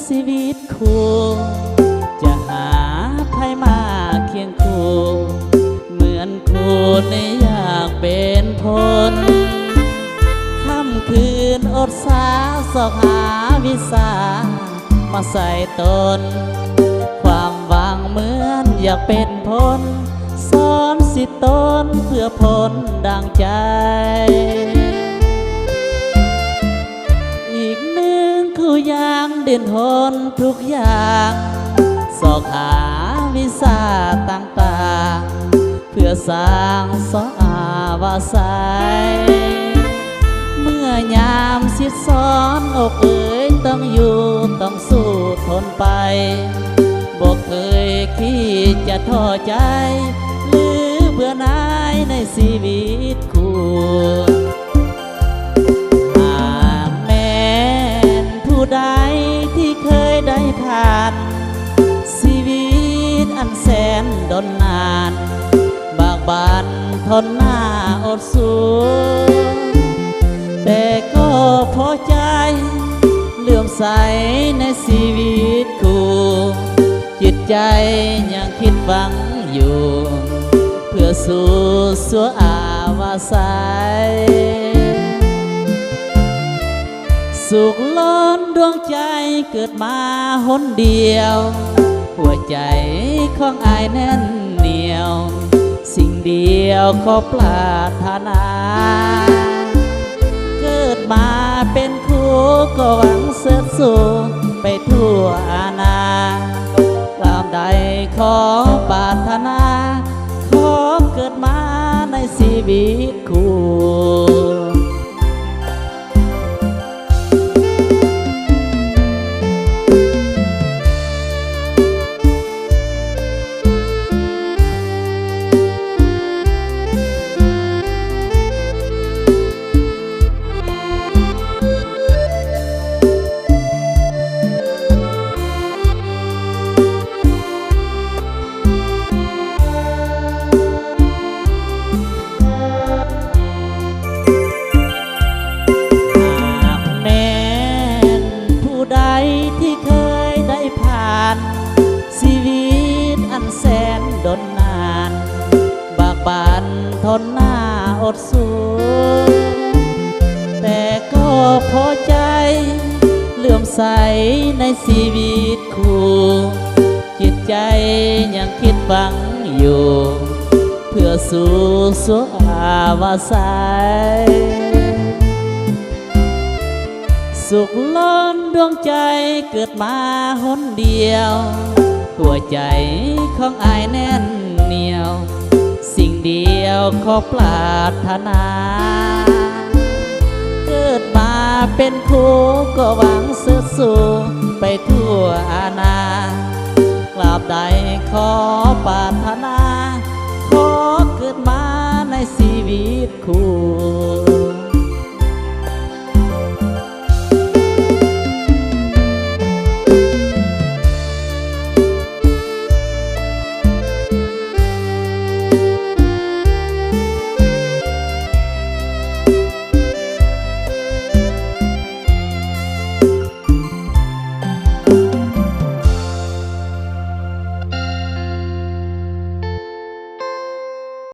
ชีวิตคู่จะหาใครมาเคียงคู่เหมือนคู่ในอยากเป็นพลค่ำคืนอดสาสอกหาวิสามาใส่ตนความหวังเหมือนอยากเป็นพลสอนสิตนเพื่อผลดังใจอีกหนึ่งคู่ยางเด่นทนทุกอย่างสอกหาวิสาต่างๆเพื่อสร้างสออาวาสายเมื่อยามสิสอนอกเอ๋ยต้องอยู่ต้องสู้ทนไปบอกเคยคิดจะท้อใจหรือเบื่อหน่ายในชีวิตคู่หากแม้นผู้ใดที่เคยได้ผ่านชีวิตอันแสนดนนานบากบั่นทนหน้าอดสู้แต่ก็พอใจเลื่อมใสในชีวิตคู่จิตใจยังคิดหวังอยู่เพื่อสู่สัวอาวาสายสุขล้นดวงใจเกิดมาหนเดียวหัวใจของอายแน่นเหนียวสิ่งเดียวขอปรารถนาเกิดมาเป็นคู่ก็หวังเสริฐสูงไปทั่วอาณาตามใดขอปรารถนาขอเกิดมาในชีวิตคู่ชีวิตอันแสนดนนานบากบั่นทนหน้าอดสู้แต่ก็พอใจเลื่อมใสในชีวิตคู่จิตใจยังคิดหวังอยู่เพื่อสู่สัวอาวาสายสุขล้นดวงใจเกิดมาหนเดียวหัวใจของอายแน่นเหนียวสิ่งเดียวขอปรารถนาเกิดมาเป็นคู่ก็หวังเสริฐสูงไปทั่วอาณากราบใดขอปรารถนา